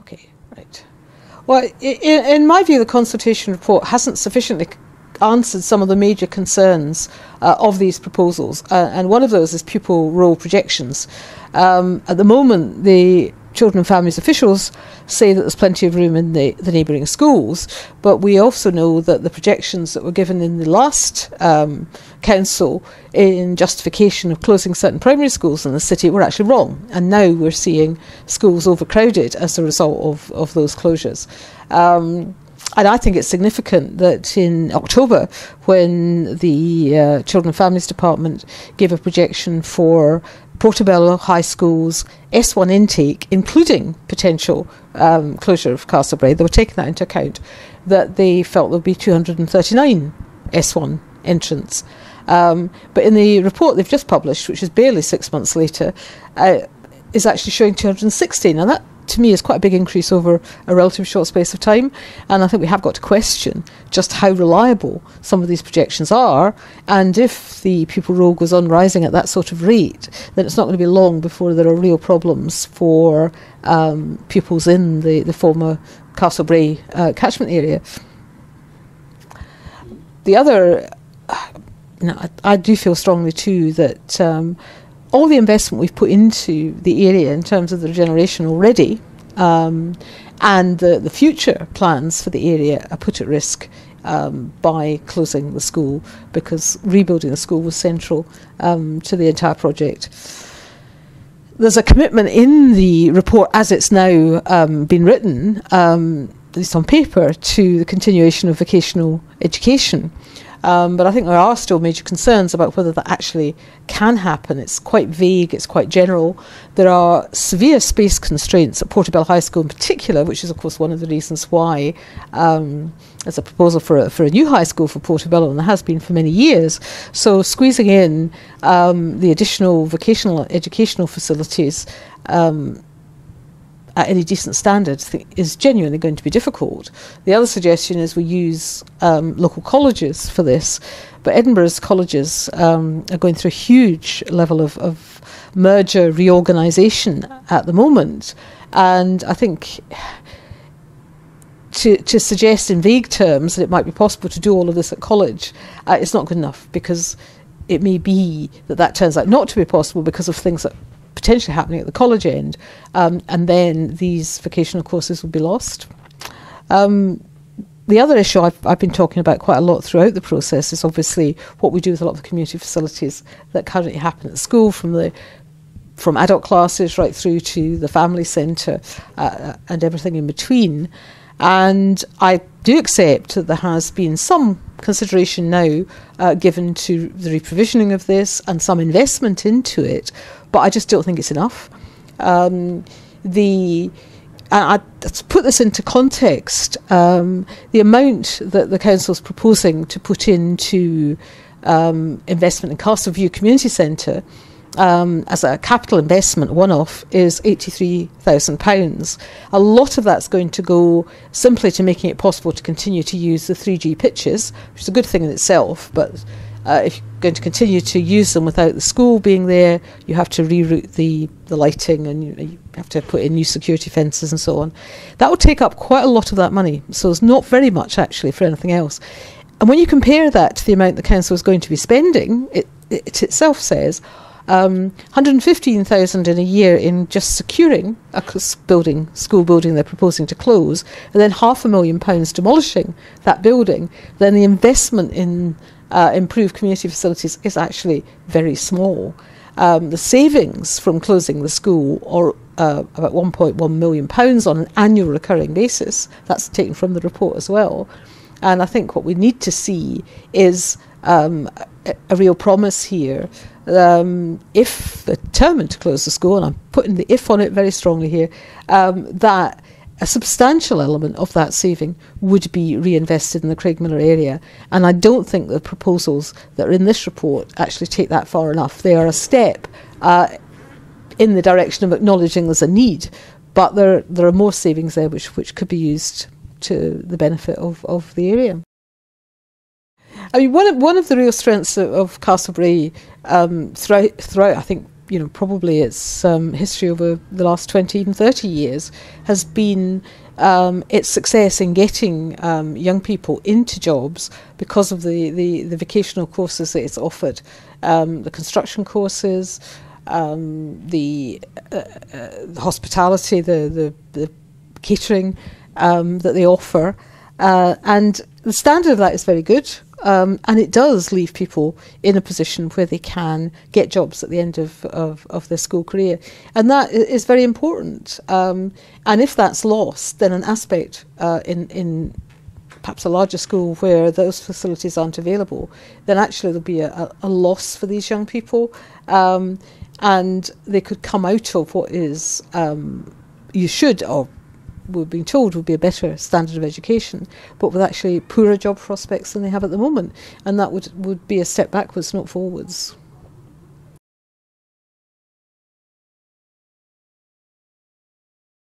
Okay, right. Well, in my view, the consultation report hasn't sufficiently answered some of the major concerns of these proposals, and one of those is pupil role projections. At the moment, the Children and Families officials say that there's plenty of room in the neighbouring schools, but we also know that the projections that were given in the last council in justification of closing certain primary schools in the city were actually wrong, and now we're seeing schools overcrowded as a result of those closures. And I think it's significant that in October, when the Children and Families Department gave a projection for Portobello High School's S1 intake, including potential closure of Castlebrae, they were taking that into account, that they felt there would be 239 S1 entrants. But in the report they've just published, which is barely 6 months later, is actually showing 216. Now that, to me, is quite a big increase over a relatively short space of time, and I think we have got to question just how reliable some of these projections are, and if the pupil roll goes on rising at that sort of rate, then it's not going to be long before there are real problems for pupils in the former Castlebrae catchment area. The other, I do feel strongly too that all the investment we've put into the area in terms of the regeneration already, and the future plans for the area are put at risk by closing the school, because rebuilding the school was central to the entire project. There's a commitment in the report, as it's now been written, at least on paper, to the continuation of vocational education. But I think there are still major concerns about whether that actually can happen. It's quite vague, it's quite general. There are severe space constraints at Portobello High School in particular, which is of course one of the reasons why there's a proposal for a new high school for Portobello, and there has been for many years. So squeezing in the additional vocational educational facilities at any decent standard is genuinely going to be difficult. The other suggestion is we use local colleges for this, but Edinburgh's colleges are going through a huge level of merger reorganisation at the moment, and I think to suggest in vague terms that it might be possible to do all of this at college is not good enough, because it may be that turns out not to be possible because of things that potentially happening at the college end, and then these vocational courses will be lost. The other issue I've been talking about quite a lot throughout the process is obviously what we do with a lot of the community facilities that currently happen at the school, from adult classes right through to the family centre and everything in between. And I do accept that there has been some consideration now given to the reprovisioning of this and some investment into it, but I just don't think it's enough. To put this into context, the amount that the council is proposing to put into investment in Castlebrae Community Centre as a capital investment one-off is £83,000. A lot of that's going to go simply to making it possible to continue to use the 3G pitches, which is a good thing in itself, but if you're going to continue to use them without the school being there, you have to reroute the lighting, and you have to put in new security fences and so on. That will take up quite a lot of that money, so there's not very much actually for anything else. And when you compare that to the amount the council is going to be spending, it itself says £115,000 in a year in just securing a school building they're proposing to close, and then £500,000 demolishing that building, then the investment in improved community facilities is actually very small. The savings from closing the school are about £1.1 million on an annual recurring basis. That's taken from the report as well. And I think what we need to see is a real promise here. If they're determined to close the school, and I'm putting the if on it very strongly here, that a substantial element of that saving would be reinvested in the Craigmillar area. And I don't think the proposals that are in this report actually take that far enough. They are a step in the direction of acknowledging there's a need, but there are more savings there which could be used to the benefit of the area. I mean, one of the real strengths of Castlebrae throughout, I think, probably its history over the last 20, even 30 years, has been its success in getting young people into jobs because of the vocational courses that it's offered, the construction courses, the hospitality, the catering that they offer, and the standard of that is very good. And it does leave people in a position where they can get jobs at the end of their school career. And that is very important. And if that's lost, then an aspect in perhaps a larger school where those facilities aren't available, then actually there'll be a loss for these young people. And they could come out of what is, we're being told would be a better standard of education, but with actually poorer job prospects than they have at the moment. And that would be a step backwards, not forwards.